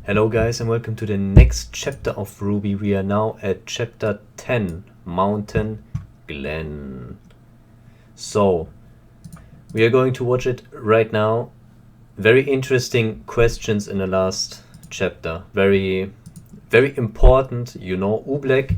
Hello guys and welcome to the next chapter of RWBY. We are now at chapter 10, Mountain Glen. So, we are going to watch it right now. Very interesting questions in the last chapter. Very important, you know, UBLAC.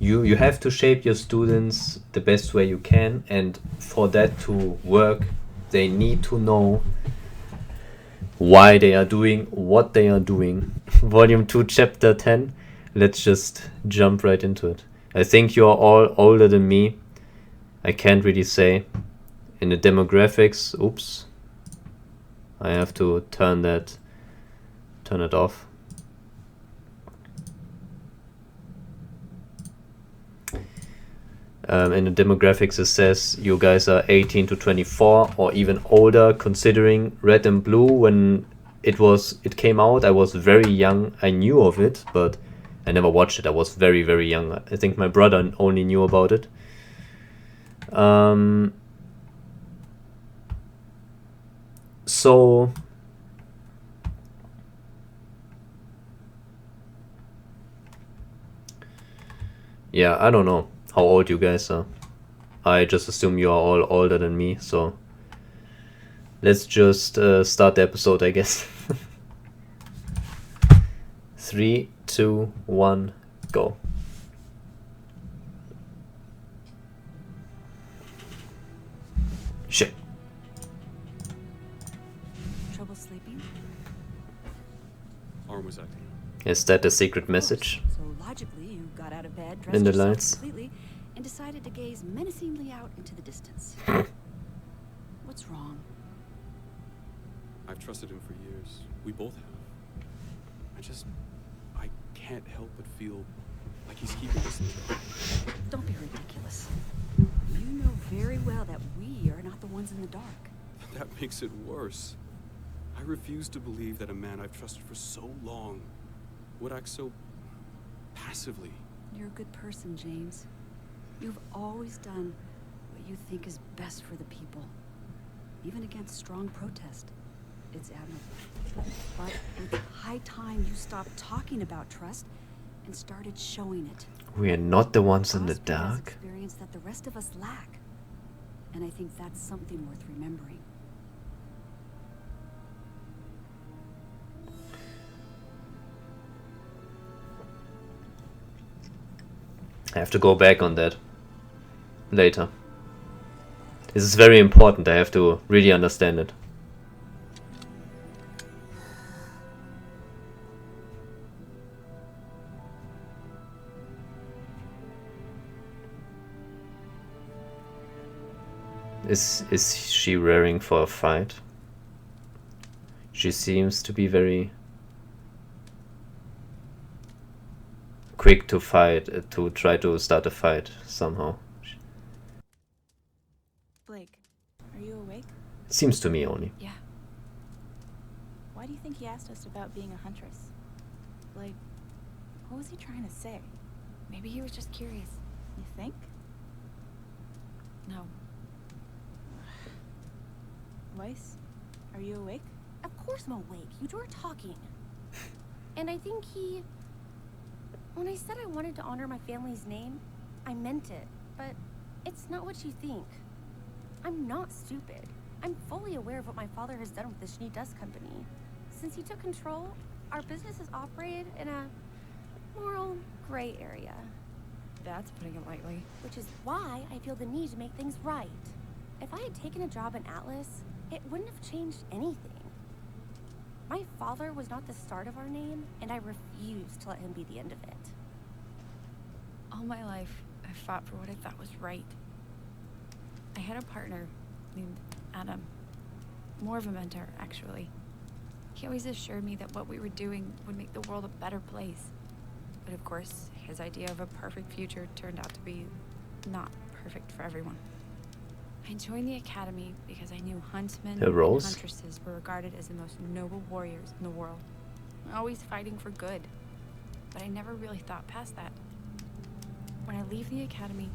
You have to shape your students the best way you can, and for that to work, they need to know why they are doing what they are doing. Volume 2, Chapter 10. Let's just jump right into it. I think you are all older than me. I can't really say. In the demographics, oops. I have to turn it off. In the demographics it says you guys are 18 to 24 or even older, considering Red and Blue. When it came out, I was very young. I knew of it, but I never watched it. I was very young. I think my brother only knew about it. So yeah, I don't know how old you guys are. I just assume you are all older than me, so let's just start the episode, I guess. 3, 2, 1, go. Shit. Trouble sleeping? Arm was acting. Is that the secret message? So logically, you got out of bed, dressed In the yourself lights. completely, and decided to gaze menacingly out into the distance. What's wrong? I've trusted him for years. We both have. I can't help but feel like he's keeping us in the dark. Don't be ridiculous. You know very well that we are not the ones in the dark. That makes it worse. I refuse to believe that a man I've trusted for so long would act so passively. You're a good person, James. You've always done what you think is best for the people, even against strong protest. It's admirable. But it's high time you stopped talking about trust and started showing it. We are not the ones in the Osprey has dark. experience that the rest of us lack, and I think that's something worth remembering. I have to go back on that later. This is very important. I have to really understand it. Is she raring for a fight? She seems to be very quick to fight, to try to start a fight somehow. Blake, are you awake? Seems to me only. Yeah. Why do you think he asked us about being a huntress? Like, what was he trying to say? Maybe he was just curious. You think? No. Weiss, are you awake? Of course I'm awake. You two are talking. And I think when I said I wanted to honor my family's name, I meant it. But it's not what you think. I'm not stupid. I'm fully aware of what my father has done with the Schnee Dust Company. Since he took control, our business has operated in a moral gray area. That's putting it lightly. Which is why I feel the need to make things right. If I had taken a job in Atlas, it wouldn't have changed anything. My father was not the start of our name, and I refuse to let him be the end of it. All my life, I fought for what I thought was right. I had a partner named Adam. More of a mentor, actually. He always assured me that what we were doing would make the world a better place. But of course, his idea of a perfect future turned out to be not perfect for everyone. I joined the academy because I knew huntsmen and Rose? huntresses were regarded as the most noble warriors in the world, always fighting for good. But I never really thought past that. When I leave the academy,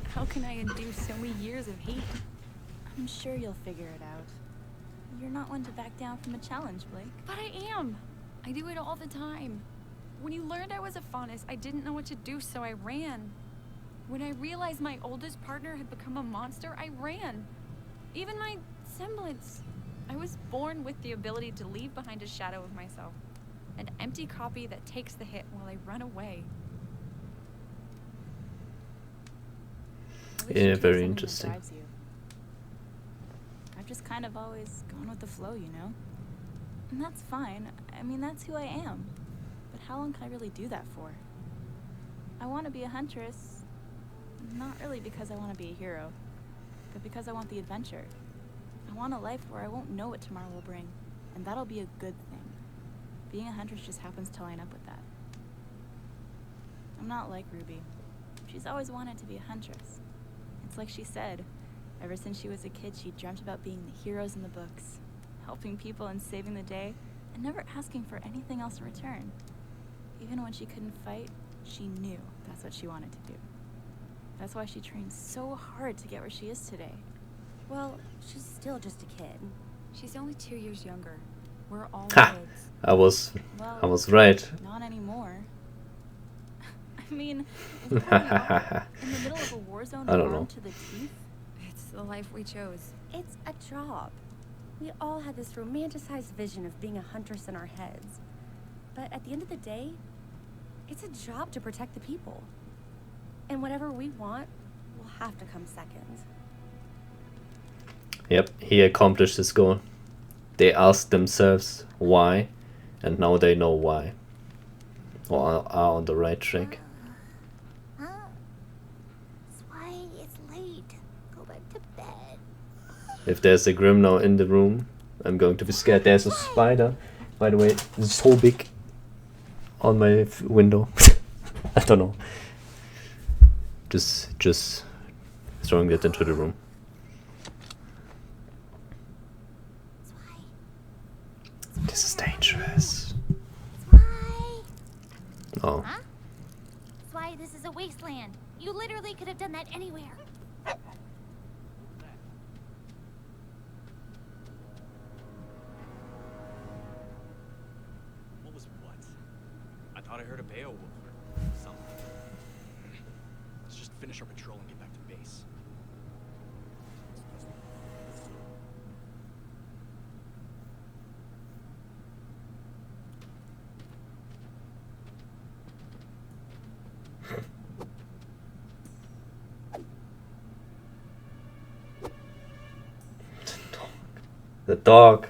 how can I undo so many years of hate? I'm sure you'll figure it out. You're not one to back down from a challenge, Blake. But I am. I do it all the time. When you learned I was a faunus, I didn't know what to do, so I ran. When I realized my oldest partner had become a monster, I ran. Even my semblance. I was born with the ability to leave behind a shadow of myself. An empty copy that takes the hit while I run away. I wish Yeah, you kept very something that interesting. drives you. I've just kind of always gone with the flow, you know? And that's fine. I mean, that's who I am. But how long can I really do that for? I want to be a huntress. Not really because I want to be a hero, but because I want the adventure. I want a life where I won't know what tomorrow will bring, and that'll be a good thing. Being a huntress just happens to line up with that. I'm not like Ruby. She's always wanted to be a huntress. It's like she said, ever since she was a kid, she dreamt about being the heroes in the books, helping people and saving the day, and never asking for anything else in return. Even when she couldn't fight, she knew that's what she wanted to do. That's why she trained so hard to get where she is today. Well, she's still just a kid. She's only 2 years younger. We're all Ha! kids. I was Well, right. not anymore. I mean, in the middle of a war zone I don't know. armed to the teeth? It's the life we chose. It's a job. We all had this romanticized vision of being a huntress in our heads. But at the end of the day, it's a job to protect the people. And whatever we want will have to come second. Yep, he accomplished his goal. They asked themselves why, and now they know why. Or are on the right track. That's why it's late. Go back to bed. If there's a Grim now in the room, I'm going to be scared. There's a spider, by the way, it's so big on my window. I don't know. Just throwing that into the room. This is dangerous. Why? Oh. Huh? That's why this is a wasteland. You literally could have done that anywhere. What was what? I thought I heard a Beowulf or something. Let's just finish our patrol and get back to base. The dog.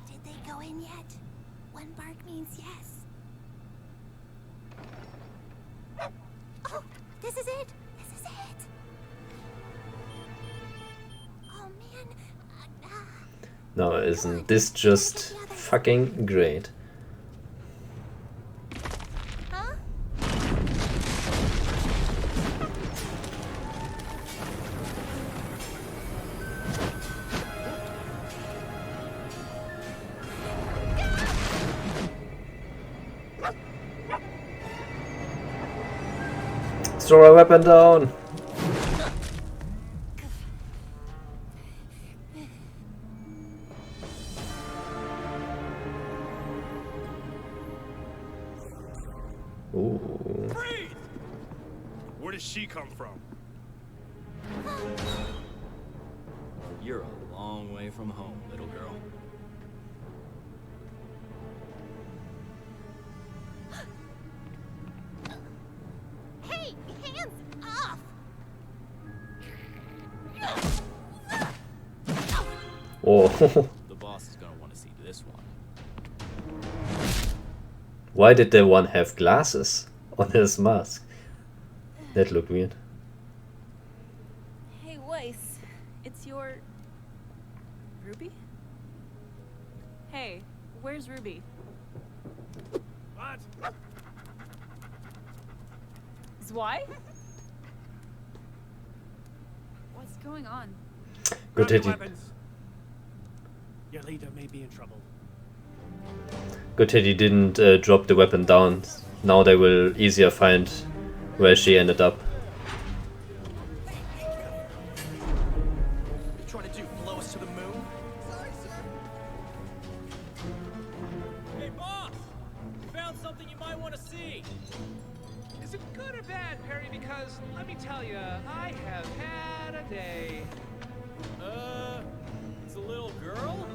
Did they go in yet? One bark means yes. Oh, this is it. This is it. Oh man. No, isn't this just fucking great? Huh? Throw a weapon down! Ooh. Freeze! Where does she come from? You're a long way from home, little girl. Hey, hands off! Oh. The boss is gonna want to see this one. Why did the one have glasses on his mask? That looked weird. Hey, Weiss. It's your... Ruby? Hey, where's Ruby? What? Zwei? What's going on? Good Grab your hit. weapons. Your leader may be in trouble. Good hit he didn't drop the weapon down. Now they will easier find where she ended up. trying to do? Blow us to the moon? Sorry, sir. Hey, boss! Found something you might want to see. Is it good or bad, Perry? Because, let me tell you, I have had a day. It's a little girl?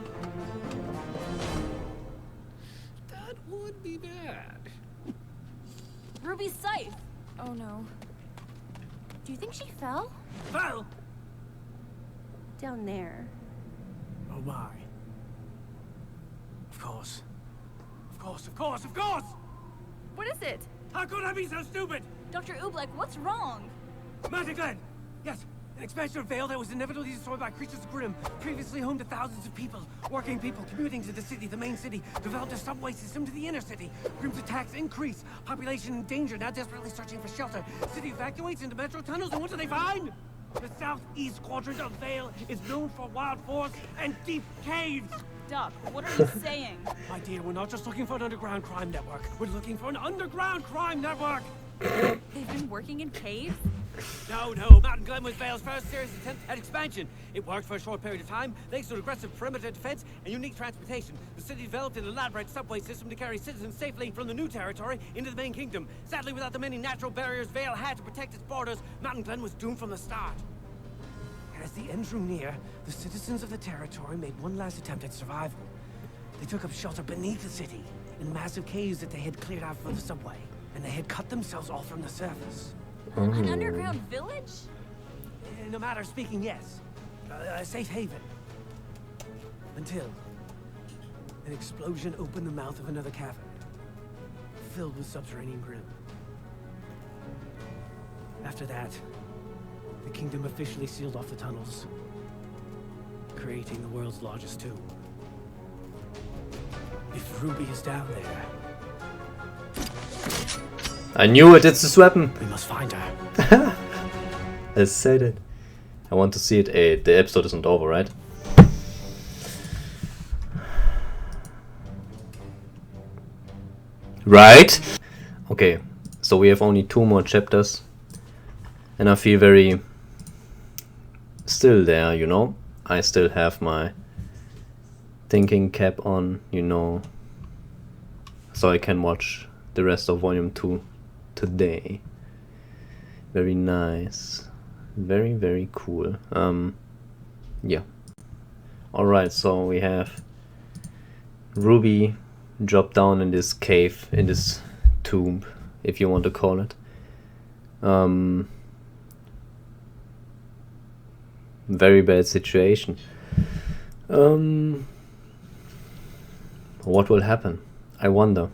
That would be bad. Ruby's scythe! Oh no. Do you think she fell? Fell? Down there. Oh my. Of course. Of course, of course, of course! What is it? How could I be so stupid? Dr. Oobleck, what's wrong? Mountain Glen! Yes, an expansion of Vale that was inevitably destroyed by creatures of Grimm, previously home to thousands of people, working people commuting to the city, the main city, developed a subway system to the inner city. Grimm's attacks increase, population in danger, now desperately searching for shelter. City evacuates into metro tunnels, and what do they find? The southeast quadrant of Vale is known for wild forests and deep caves. Doc, what are you saying? My dear, we're not just looking for an underground crime network. We're looking for an underground crime network! They've been working in caves? No, Mountain Glen was Vale's first serious attempt at expansion. It worked for a short period of time, thanks to an aggressive perimeter defense and unique transportation. The city developed an elaborate subway system to carry citizens safely from the new territory into the main kingdom. Sadly, without the many natural barriers Vale had to protect its borders, Mountain Glen was doomed from the start. As the end drew near, the citizens of the territory made one last attempt at survival. They took up shelter beneath the city, in massive caves that they had cleared out for the subway, and they had cut themselves off from the surface. An underground village? In a matter of speaking, yes. A safe haven. Until an explosion opened the mouth of another cavern, filled with subterranean Grimm. After that, the kingdom officially sealed off the tunnels, creating the world's largest tomb. If Ruby is down there, I knew it, it's this weapon. we must find her. I said it. I want to see it. The episode isn't over, right? Right? Okay, so we have only 2 more chapters. And I feel very still there, you know. I still have my thinking cap on, you know. So I can watch the rest of volume 2 today. Very nice. Very, very cool. Yeah. Alright, so we have Ruby dropped down in this cave, in this tomb, if you want to call it. Very bad situation. What will happen? I wonder.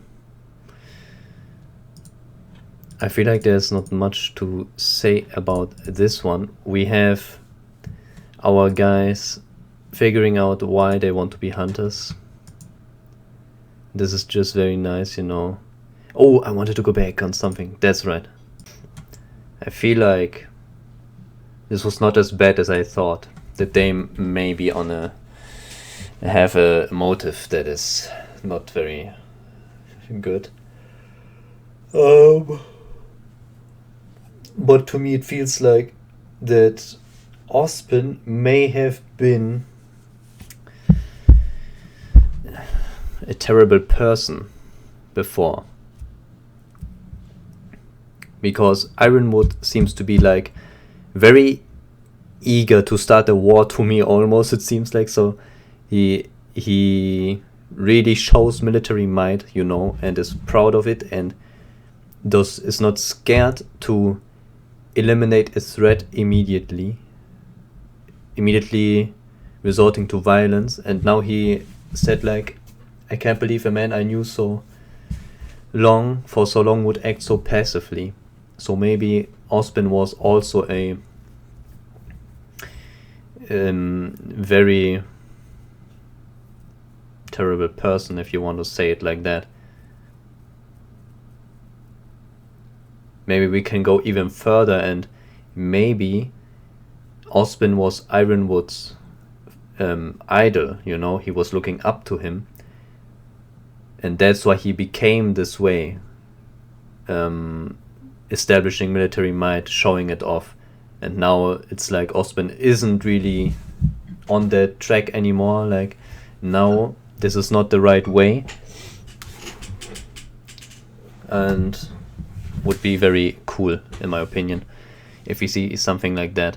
I feel like there's not much to say about this one. We have our guys figuring out why they want to be hunters. This is just very nice, you know. Oh, I wanted to go back on something. That's right. I feel like this was not as bad as I thought. That they may be on have a motive that is not very good. But to me it feels like that Ospen may have been a terrible person before. Because Ironwood seems to be like very eager to start a war to me almost, it seems like. So he really shows military might, you know, and is proud of it, and thus is not scared to eliminate a threat immediately resorting to violence. And now he said like, I can't believe a man I knew for so long would act so passively. So maybe Ospen was also a very terrible person, if you want to say it like that. Maybe we can go even further, and maybe Ospen was Ironwood's idol, you know, he was looking up to him, and that's why he became this way, establishing military might, showing it off. And now it's like Ospen isn't really on that track anymore. Like, now this is not the right way, and would be very cool in my opinion if we see something like that.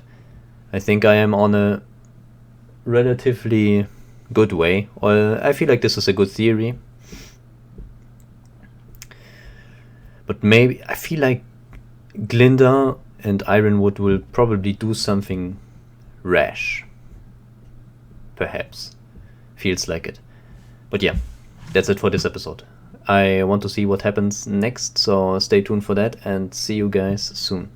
I think I am on a relatively good way, or I feel like this is a good theory. But maybe I feel like Glinda and Ironwood will probably do something rash. Perhaps. Feels like it. But yeah, that's it for this episode. I want to see what happens next, so stay tuned for that and see you guys soon.